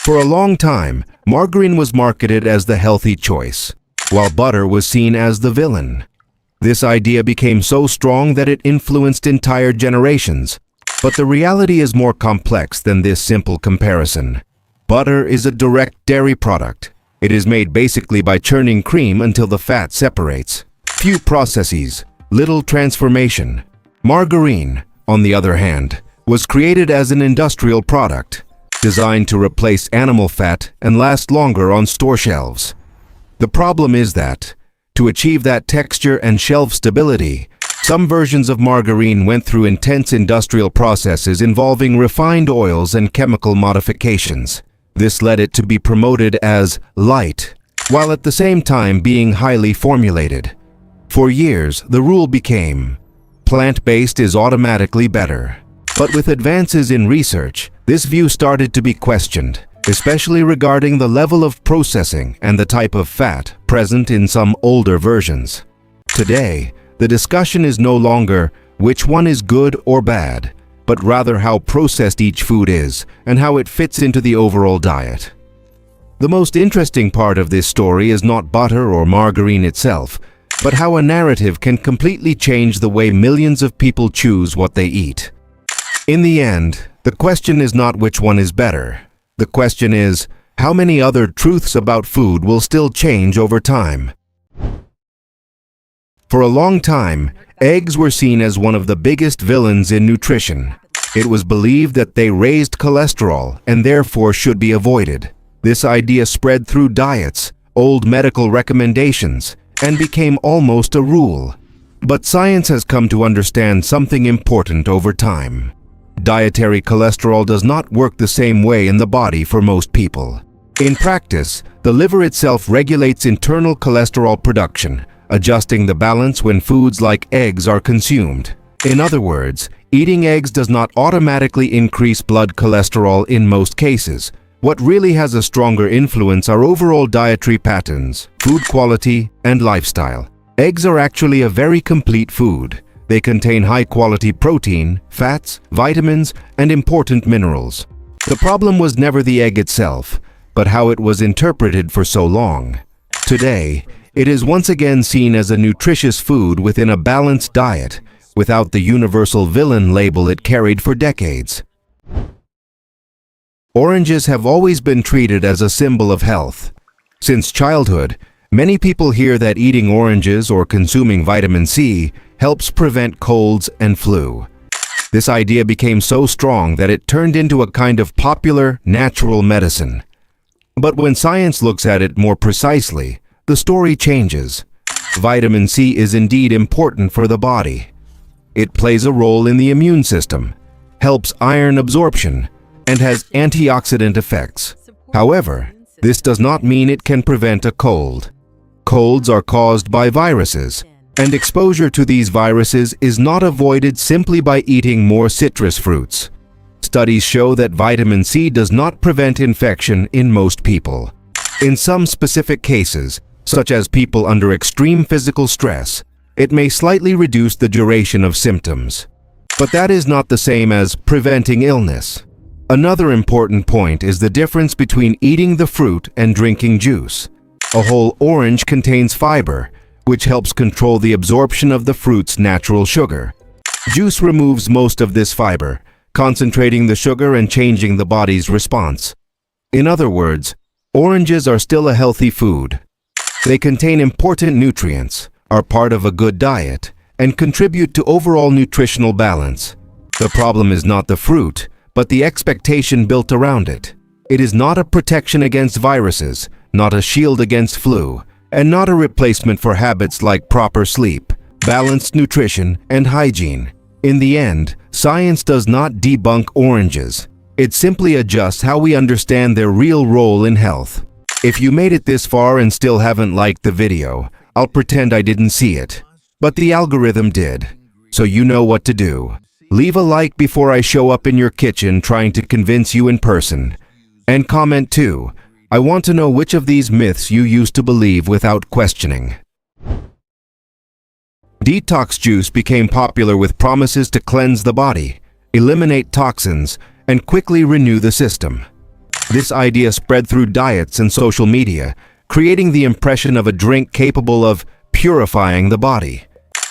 For a long time, margarine was marketed as the healthy choice, while butter was seen as the villain. This idea became so strong that it influenced entire generations. But the reality is more complex than this simple comparison. Butter is a direct dairy product. It is made basically by churning cream until the fat separates. Few processes, little transformation. Margarine, on the other hand, was created as an industrial product, designed to replace animal fat and last longer on store shelves. The problem is that, to achieve that texture and shelf stability, some versions of margarine went through intense industrial processes involving refined oils and chemical modifications. This led it to be promoted as light, while at the same time being highly formulated. For years, the rule became, plant-based is automatically better. But with advances in research, this view started to be questioned, especially regarding the level of processing and the type of fat present in some older versions. Today, the discussion is no longer which one is good or bad, but rather how processed each food is and how it fits into the overall diet. The most interesting part of this story is not butter or margarine itself, but how a narrative can completely change the way millions of people choose what they eat. In the end, the question is not which one is better. The question is, how many other truths about food will still change over time? For a long time, eggs were seen as one of the biggest villains in nutrition. It was believed that they raised cholesterol and therefore should be avoided. This idea spread through diets, old medical recommendations, and became almost a rule. But science has come to understand something important over time. Dietary cholesterol does not work the same way in the body for most people. In practice, the liver itself regulates internal cholesterol production, adjusting the balance when foods like eggs are consumed. In other words, eating eggs does not automatically increase blood cholesterol in most cases. What really has a stronger influence are overall dietary patterns, food quality, and lifestyle. Eggs are actually a very complete food. They contain high-quality protein, fats, vitamins, and important minerals. The problem was never the egg itself, but how it was interpreted for so long. Today, it is once again seen as a nutritious food within a balanced diet, without the universal villain label it carried for decades. Oranges have always been treated as a symbol of health. Since childhood, many people hear that eating oranges or consuming vitamin C helps prevent colds and flu. This idea became so strong that it turned into a kind of popular, natural medicine. But when science looks at it more precisely, the story changes. Vitamin C is indeed important for the body. It plays a role in the immune system, helps iron absorption, and has antioxidant effects. However, this does not mean it can prevent a cold. Colds are caused by viruses, and exposure to these viruses is not avoided simply by eating more citrus fruits. Studies show that vitamin C does not prevent infection in most people. In some specific cases, such as people under extreme physical stress, it may slightly reduce the duration of symptoms. But that is not the same as preventing illness. Another important point is the difference between eating the fruit and drinking juice. A whole orange contains fiber, which helps control the absorption of the fruit's natural sugar. Juice removes most of this fiber, concentrating the sugar and changing the body's response. In other words, oranges are still a healthy food. They contain important nutrients, are part of a good diet, and contribute to overall nutritional balance. The problem is not the fruit, but the expectation built around it. It is not a protection against viruses, not a shield against flu, and not a replacement for habits like proper sleep, balanced nutrition, and hygiene. In the end, science does not debunk oranges. It simply adjusts how we understand their real role in health. If you made it this far and still haven't liked the video, I'll pretend I didn't see it. But the algorithm did, so you know what to do. Leave a like before I show up in your kitchen trying to convince you in person. And comment too. I want to know which of these myths you used to believe without questioning. Detox juice became popular with promises to cleanse the body, eliminate toxins, and quickly renew the system. This idea spread through diets and social media, creating the impression of a drink capable of purifying the body.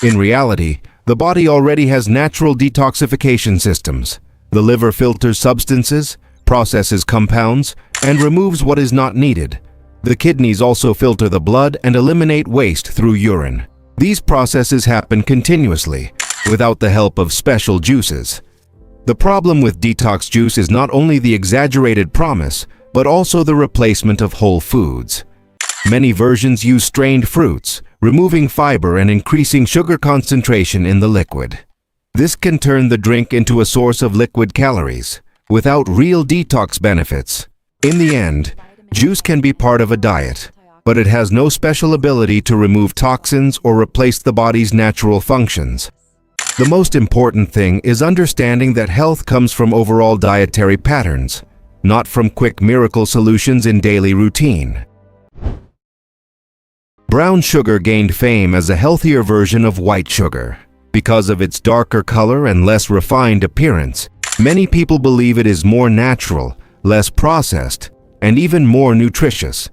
In reality, the body already has natural detoxification systems. The liver filters substances, processes compounds, and removes what is not needed. The kidneys also filter the blood and eliminate waste through urine. These processes happen continuously, without the help of special juices. The problem with detox juice is not only the exaggerated promise, but also the replacement of whole foods. Many versions use strained fruits, removing fiber and increasing sugar concentration in the liquid. This can turn the drink into a source of liquid calories, without real detox benefits. In the end, juice can be part of a diet, but it has no special ability to remove toxins or replace the body's natural functions. The most important thing is understanding that health comes from overall dietary patterns, not from quick miracle solutions in daily routine. Brown sugar gained fame as a healthier version of white sugar. Because of its darker color and less refined appearance, many people believe it is more natural, less processed, and even more nutritious.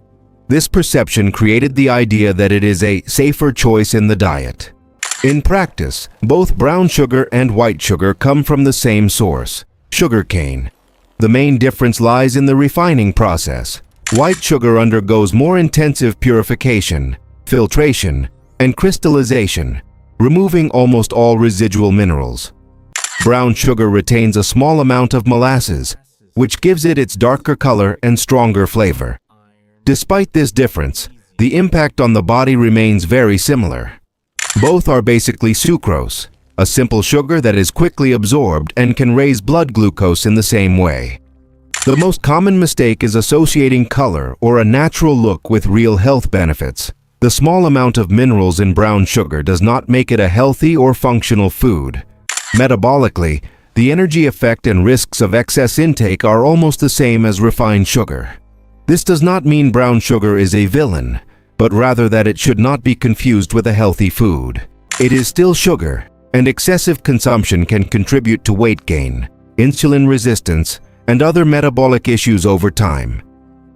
This perception created the idea that it is a safer choice in the diet. In practice, both brown sugar and white sugar come from the same source, sugarcane. The main difference lies in the refining process. White sugar undergoes more intensive purification, filtration, and crystallization, removing almost all residual minerals. Brown sugar retains a small amount of molasses, which gives it its darker color and stronger flavor. Despite this difference, the impact on the body remains very similar. Both are basically sucrose, a simple sugar that is quickly absorbed and can raise blood glucose in the same way. The most common mistake is associating color or a natural look with real health benefits. The small amount of minerals in brown sugar does not make it a healthy or functional food. Metabolically, the energy effect and risks of excess intake are almost the same as refined sugar. This does not mean brown sugar is a villain, but rather that it should not be confused with a healthy food. It is still sugar, and excessive consumption can contribute to weight gain, insulin resistance, and other metabolic issues over time.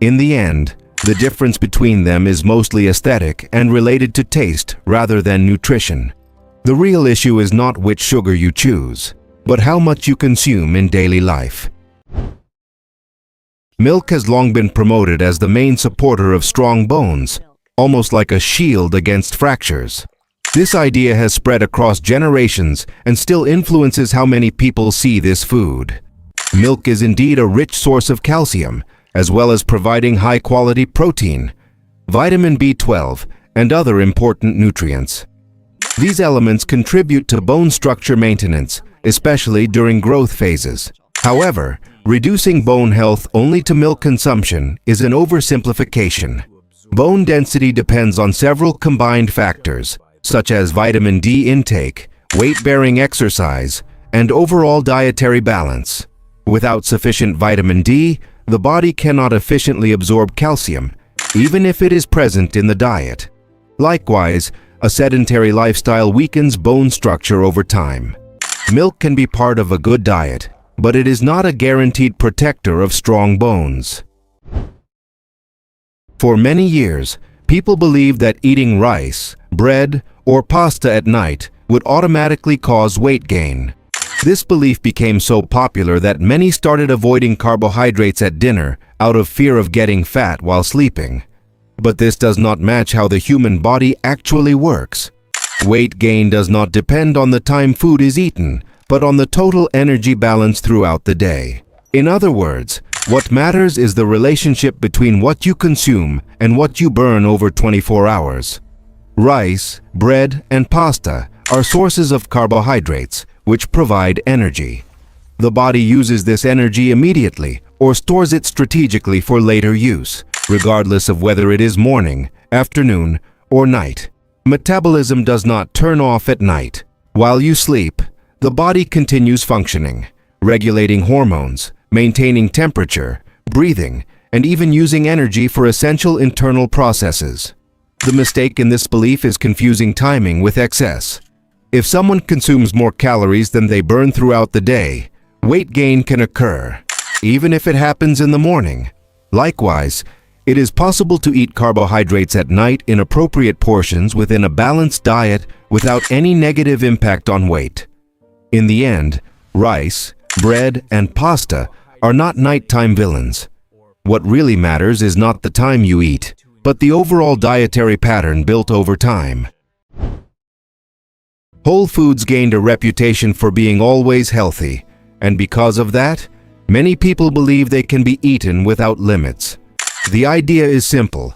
In the end, the difference between them is mostly aesthetic and related to taste rather than nutrition. The real issue is not which sugar you choose, but how much you consume in daily life. Milk has long been promoted as the main supporter of strong bones, almost like a shield against fractures. This idea has spread across generations and still influences how many people see this food. Milk is indeed a rich source of calcium, as well as providing high-quality protein, vitamin B12, and other important nutrients. These elements contribute to bone structure maintenance, especially during growth phases. However, reducing bone health only to milk consumption is an oversimplification. Bone density depends on several combined factors, such as vitamin D intake, weight-bearing exercise, and overall dietary balance. Without sufficient vitamin D, the body cannot efficiently absorb calcium, even if it is present in the diet. Likewise, a sedentary lifestyle weakens bone structure over time. Milk can be part of a good diet, but it is not a guaranteed protector of strong bones. For many years, people believed that eating rice, bread, or pasta at night would automatically cause weight gain. This belief became so popular that many started avoiding carbohydrates at dinner out of fear of getting fat while sleeping. But this does not match how the human body actually works. Weight gain does not depend on the time food is eaten, but on the total energy balance throughout the day. In other words, what matters is the relationship between what you consume and what you burn over 24 hours. Rice, bread, and pasta are sources of carbohydrates, which provide energy. The body uses this energy immediately or stores it strategically for later use, regardless of whether it is morning, afternoon, or night. Metabolism does not turn off at night. While you sleep, the body continues functioning, regulating hormones, maintaining temperature, breathing, and even using energy for essential internal processes. The mistake in this belief is confusing timing with excess. If someone consumes more calories than they burn throughout the day, weight gain can occur, even if it happens in the morning. Likewise, it is possible to eat carbohydrates at night in appropriate portions within a balanced diet without any negative impact on weight. In the end, rice, bread, and pasta are not nighttime villains. What really matters is not the time you eat, but the overall dietary pattern built over time. Whole foods gained a reputation for being always healthy, and because of that, many people believe they can be eaten without limits. The idea is simple.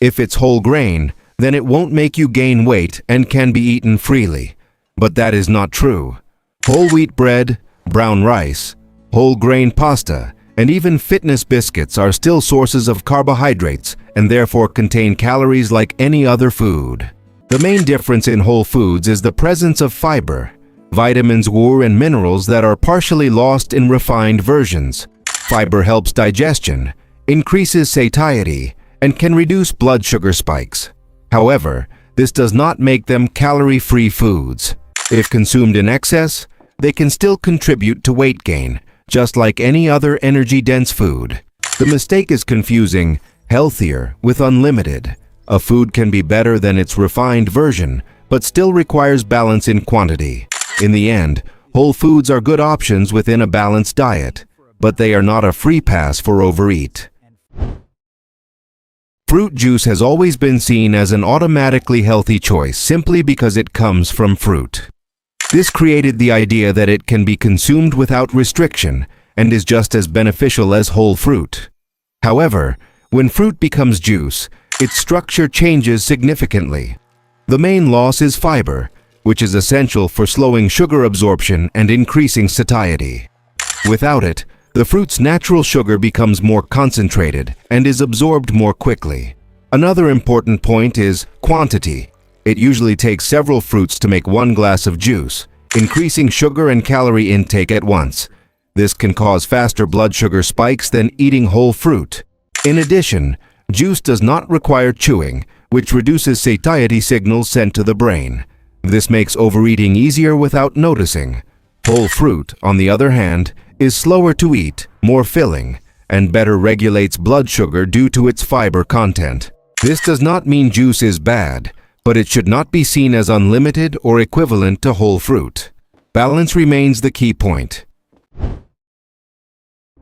If it's whole grain, then it won't make you gain weight and can be eaten freely. But that is not true. Whole wheat bread, brown rice, whole grain pasta, and even fitness biscuits are still sources of carbohydrates and therefore contain calories like any other food. The main difference in whole foods is the presence of fiber, vitamins, and minerals that are partially lost in refined versions. Fiber helps digestion, increases satiety, and can reduce blood sugar spikes. However, this does not make them calorie-free foods. If consumed in excess, they can still contribute to weight gain, just like any other energy-dense food. The mistake is confusing healthier with unlimited. A food can be better than its refined version, but still requires balance in quantity. In the end, whole foods are good options within a balanced diet, but they are not a free pass for overeat. Fruit juice has always been seen as an automatically healthy choice simply because it comes from fruit. This created the idea that it can be consumed without restriction and is just as beneficial as whole fruit. However, when fruit becomes juice, its structure changes significantly. The main loss is fiber, which is essential for slowing sugar absorption and increasing satiety. Without it, the fruit's natural sugar becomes more concentrated and is absorbed more quickly. Another important point is quantity. It usually takes several fruits to make 1 glass of juice, increasing sugar and calorie intake at once. This can cause faster blood sugar spikes than eating whole fruit. In addition, juice does not require chewing, which reduces satiety signals sent to the brain. This makes overeating easier without noticing. Whole fruit, on the other hand, is slower to eat, more filling, and better regulates blood sugar due to its fiber content. This does not mean juice is bad, but it should not be seen as unlimited or equivalent to whole fruit. Balance remains the key point.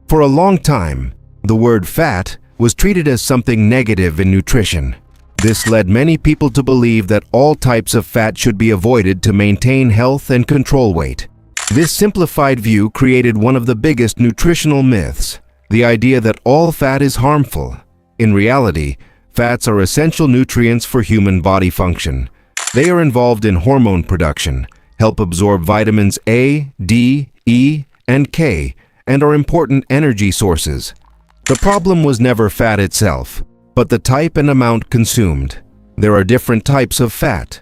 For a long time, the word fat was treated as something negative in nutrition. This led many people to believe that all types of fat should be avoided to maintain health and control weight. This simplified view created one of the biggest nutritional myths, the idea that all fat is harmful. In reality, fats are essential nutrients for human body function. They are involved in hormone production, help absorb vitamins A, D, E, and K, and are important energy sources. The problem was never fat itself, but the type and amount consumed. There are different types of fat.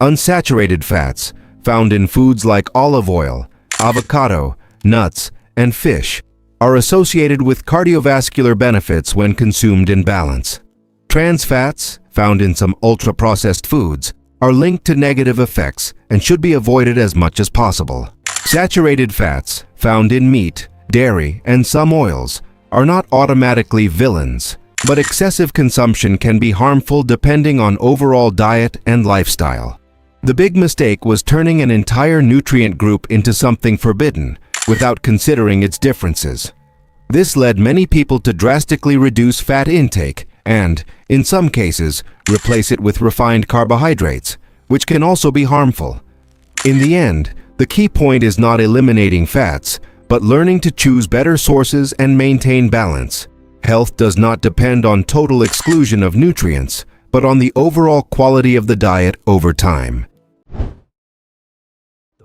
Unsaturated fats, found in foods like olive oil, avocado, nuts, and fish, are associated with cardiovascular benefits when consumed in balance. Trans fats, found in some ultra-processed foods, are linked to negative effects and should be avoided as much as possible. Saturated fats, found in meat, dairy, and some oils, are not automatically villains, but excessive consumption can be harmful depending on overall diet and lifestyle. The big mistake was turning an entire nutrient group into something forbidden without considering its differences. This led many people to drastically reduce fat intake and, in some cases, replace it with refined carbohydrates, which can also be harmful. In the end, the key point is not eliminating fats, but learning to choose better sources and maintain balance. Health does not depend on total exclusion of nutrients, but on the overall quality of the diet over time.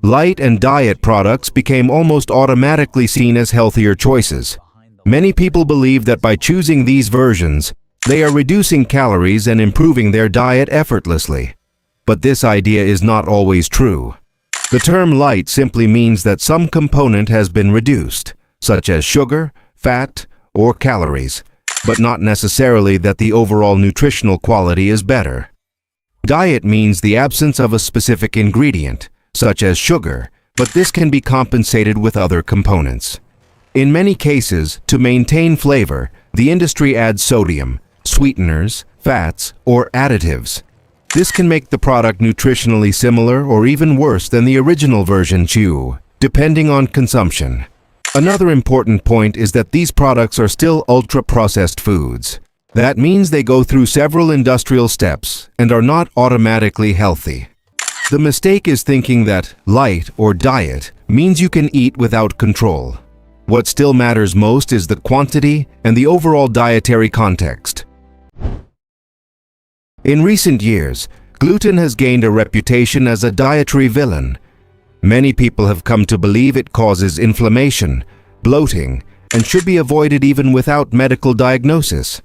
Light and diet products became almost automatically seen as healthier choices. Many people believe that by choosing these versions, they are reducing calories and improving their diet effortlessly. But this idea is not always true. The term light simply means that some component has been reduced, such as sugar, fat, or calories, but not necessarily that the overall nutritional quality is better. Diet means the absence of a specific ingredient, such as sugar, but this can be compensated with other components. In many cases, to maintain flavor, The industry adds sodium, sweeteners, fats, or additives. This can make the product nutritionally similar or even worse than the original version chew, depending on consumption. Another important point is that these products are still ultra-processed foods. That means they go through several industrial steps and are not automatically healthy. The mistake is thinking that light or diet means you can eat without control. What still matters most is the quantity and the overall dietary context. In recent years, gluten has gained a reputation as a dietary villain. Many people have come to believe it causes inflammation, bloating, and should be avoided even without medical diagnosis.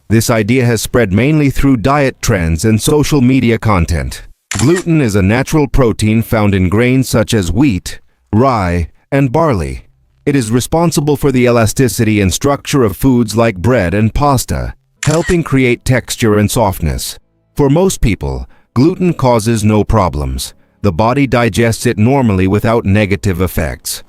This idea has spread mainly through diet trends and social media content. Gluten is a natural protein found in grains such as wheat, rye, and barley. It is responsible for the elasticity and structure of foods like bread and pasta, helping create texture and softness. For most people, gluten causes no problems. The body digests it normally without negative effects.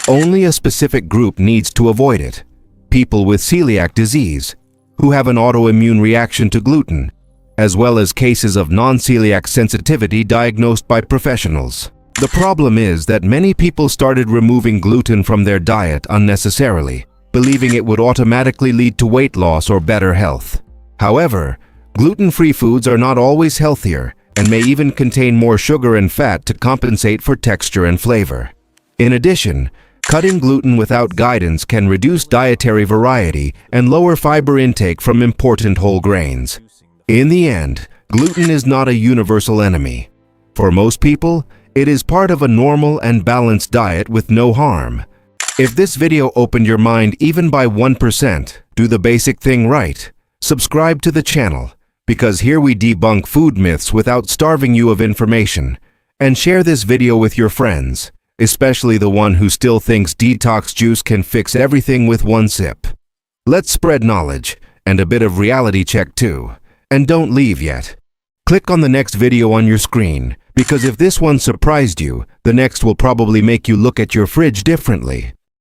Only a specific group needs to avoid it: people with celiac disease, who have an autoimmune reaction to gluten, as well as cases of non-celiac sensitivity diagnosed by professionals. The problem is that many people started removing gluten from their diet unnecessarily, believing it would automatically lead to weight loss or better health. However, gluten-free foods are not always healthier and may even contain more sugar and fat to compensate for texture and flavor. In addition, cutting gluten without guidance can reduce dietary variety and lower fiber intake from important whole grains. In the end, gluten is not a universal enemy. For most people, it is part of a normal and balanced diet with no harm. If this video opened your mind even by 1%, do the basic thing right. Subscribe to the channel, because here we debunk food myths without starving you of information. And share this video with your friends, especially the one who still thinks detox juice can fix everything with one sip. Let's spread knowledge, and a bit of reality check too. And don't leave yet. Click on the next video on your screen, because if this one surprised you, the next will probably make you look at your fridge differently.